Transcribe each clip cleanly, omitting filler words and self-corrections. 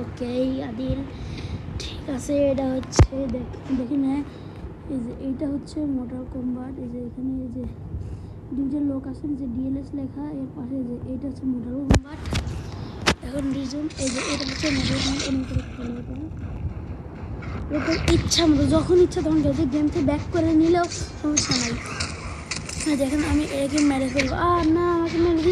ওকে আদিল, ঠিক আছে। এটা হচ্ছে দেখি না, এই যে এইটা হচ্ছে মোটর কম্বাট। এই যে এখানে এই যে দুজন লোক আছেন, যে ডিএলএস লেখা, এর পাশে যে এইটা হচ্ছে মোটর কম্বাট। এখন রিজন এই যে এটা হচ্ছে মোটর কম্বাট, এমন করে খেলে এটা এরকম ইচ্ছা মতো, যখন ইচ্ছা তখন যদি গেম থেকে ব্যাক করে নিলেও সমস্যা নাই। দেখেন আমি একে মেরে ফেলবো, আর না আমাকে মেরে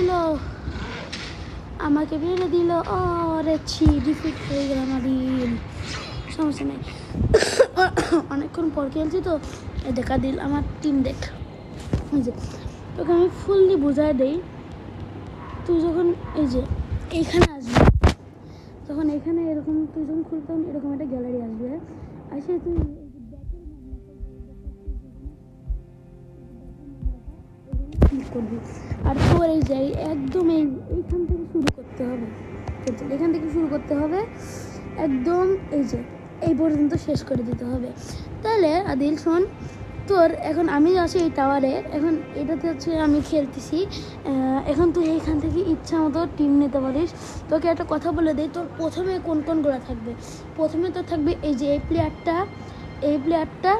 দিল, ও রে ছি, ডিফিট হয়ে গেলাম আদিল, সমস্যা নেই। অনেকক্ষণ পর খেলছি তো, দেখা দিল আমার টিম দেখ। এই যে তোকে আমি ফুললি বোঝায় দেই, তুই যখন এই যে এইখানে আসবি, তখন এখানে এরকম তুই যখন খুলতে এরকম একটা গ্যালারি আসবে, আসে তুই করবি। আর তোর এই যে একদম এইখান থেকে শুরু করতে হবে, এখান থেকে শুরু করতে হবে একদম এই যে এই পর্যন্ত শেষ করে দিতে হবে। তাহলে আদিল শোন, তোর এখন আমি আছি এই টাওয়ারে, এখন এটাতে হচ্ছে আমি খেলতেছি। এখন তুই এইখান থেকে ইচ্ছা মতো টিম নিতে পারিস। তোকে একটা কথা বলে দিই, তোর প্রথমে কোন কোনগুলো থাকবে। প্রথমে তোর থাকবে এই যে এই প্লেয়ারটা,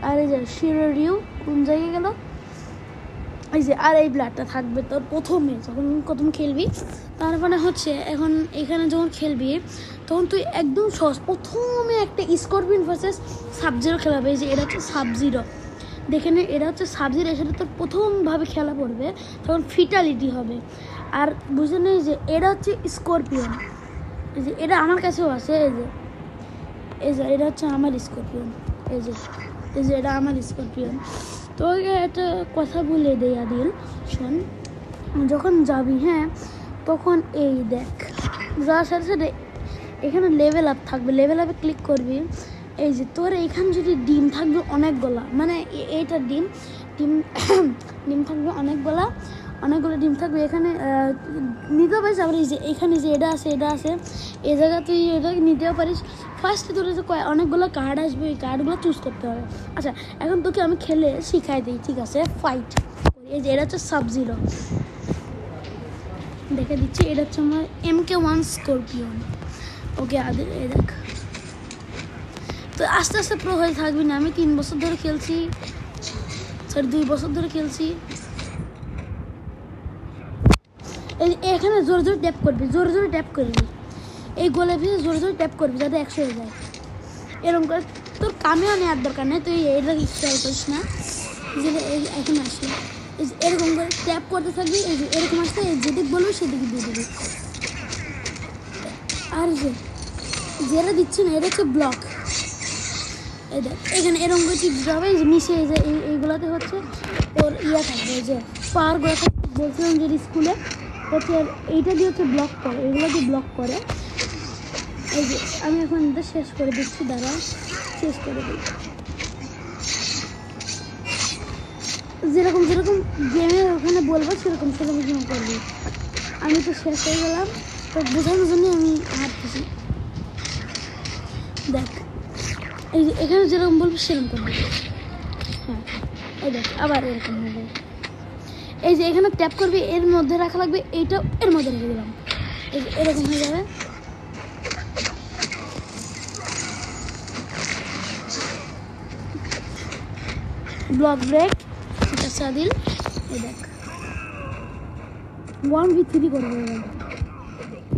আর এই যে শিরোরিউ কোন জায়গায় গেল, এই যে আর এই প্লেয়ারটা থাকবে তোর প্রথমে যখন প্রথম খেলবি। তার মানে হচ্ছে এখন এখানে যখন খেলবি তখন তুই একদম সহজ, প্রথমে একটা স্করপিয়ন ভার্সেস সাব-জিরো খেলাবে। এই যে এটা হচ্ছে সাব-জিরো, দেখে নে, এটা হচ্ছে সাব-জিরো, এর সাথে তোর প্রথমভাবে খেলা পড়বে, তখন ফিটালিটি হবে। আর বুঝে নেই যে এটা হচ্ছে স্করপিয়ন, এই যে এটা আমার কাছেও আছে, এই যে এটা হচ্ছে আমার স্করপিয়ন, এই যে এটা আমার স্করপিয়ন। তোকে একটা কথা বলে দেই আদিল শোন, যখন যাবি হ্যাঁ, তখন এই দেখ যাওয়ার সাথে সাথে এখানে লেভেল আপ থাকবে, লেভেল আপে ক্লিক করবি। এই যে তোর এইখানে যদি ডিম থাকবে অনেকগুলা, মানে এইটার ডিম থাকবে অনেকগুলো ডিম থাকবে এখানে, নিতে পারিস। আবার এই যে এখানে যে এটা আছে এই জায়গা তুই এটা নিতেও পারিস। ফার্স্টে তোর যে অনেকগুলো কার্ড আসবে, এই কার্ডগুলো চুজ করতে হবে। আচ্ছা এখন তোকে আমি খেলে শিখাই দিই, ঠিক আছে? ফাইট এই যে এটা হচ্ছে সাব-জিরো, দেখে দিচ্ছি, এটা হচ্ছে আমার MK1 স্করপিয়ন। ওকে আদিল এই দেখ, তো আস্তে আস্তে প্রো হয়ে থাকবি না। আমি 3 বছর ধরে খেলছি, 2 বছর ধরে খেলছি। এই এখানে জোরে জোরে ট্যাপ করবি, এই গোলে ভিতরে জোরে ট্যাপ করবি যাতে 100 হয়ে যায়। এরকম করে তোর কামেও নেওয়ার দরকার নেই, তুই এটা খেয়াল করিস না যে এখন আসি, এরকম করে ট্যাপ করতে থাকবি। এই যে এরকম আসতে যেদিক বলবো সেদিকে দিয়ে দিবি। আর যেটা দিচ্ছি না, এটা হচ্ছে ব্লক। এই দেখ এখানে এরকম করে টিপ দিতে হবে, এই যে নিচে এই যে এইগুলোতে হচ্ছে তোর থাকবে, এই যে পাওয়ারগুলো বলছিলাম যে স্কুলে হচ্ছে এইটা দিয়ে হচ্ছে ব্লক করে, এগুলো দিয়ে ব্লক করে। এই যে আমি এখন এটা শেষ করে দিচ্ছি, দাঁড়া শেষ করে দিই। যেরকম গেমে ওখানে বলবো সেরকম করবি। আমি তো শেষ হয়ে গেলাম, তো বোঝানোর জন্য আমি হাঁটতেছি। দেখ এই যে এখানে যেরকম বলবো সেরকম করবি। হ্যাঁ এই দেখ আবার এরকম হবে, এই যে এখানে ট্যাপ করবি, এর মধ্যে রাখা লাগবে, এইটা এর মধ্যে রেখে দিলাম, এই যে এরকম হয়ে যাবে। ব্লক ব্রেক, ঠিক আছে আদিল? এই দেখ 1v3 করবো,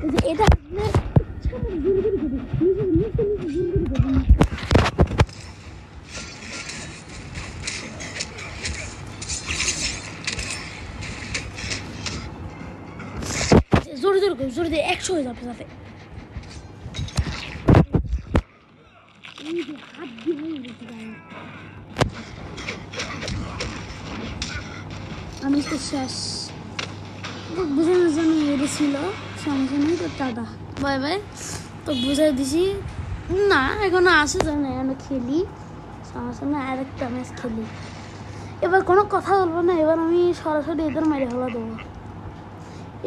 এই যে এটা জোরে দিয়ে 100 হয়ে যাবে সাথে। আমি তো শেষ, বোঝানোর জন্য এটা ছিল, সমস্যা নেই। তো টাটা বাই বাই, তো বুঝাই দিছি না, এখনো আসে জানে আমি খেলি, সমস্যা না, আরেকটা ম্যাচ খেলি। এবার কোনো কথা বলবো না, এবার আমি সরাসরি এদের মেরে ফেলা দেবো।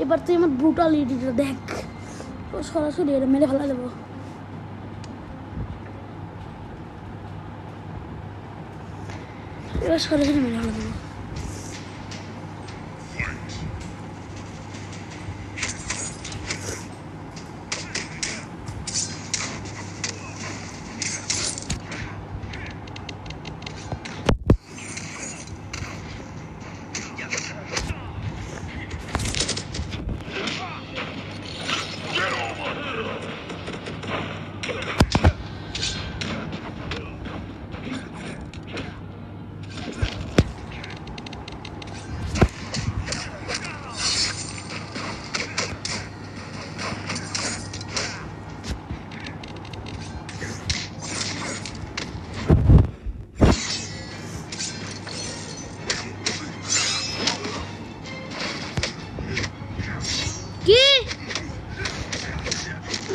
এবার তুই আমার ব্রুটালিটিটা দেখ, ও সরাসরি এটা মেরে ফেলা দেবো। এবার সরাসরি মেরে ফেলা দেবো।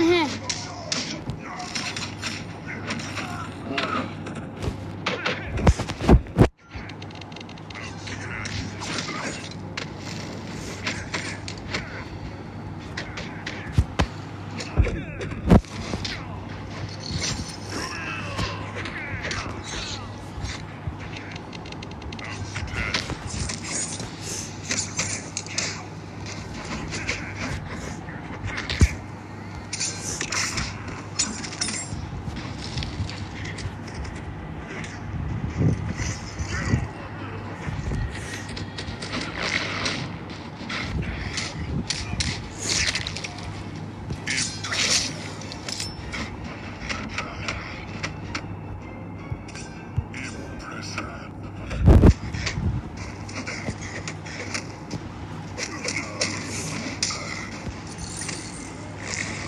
হ্যাঁ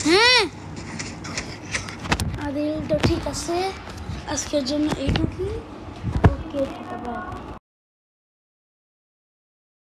হ্যাঁ আদিল তো ঠিক আছে আজকের জন্য এইটুকুই ওকে বাই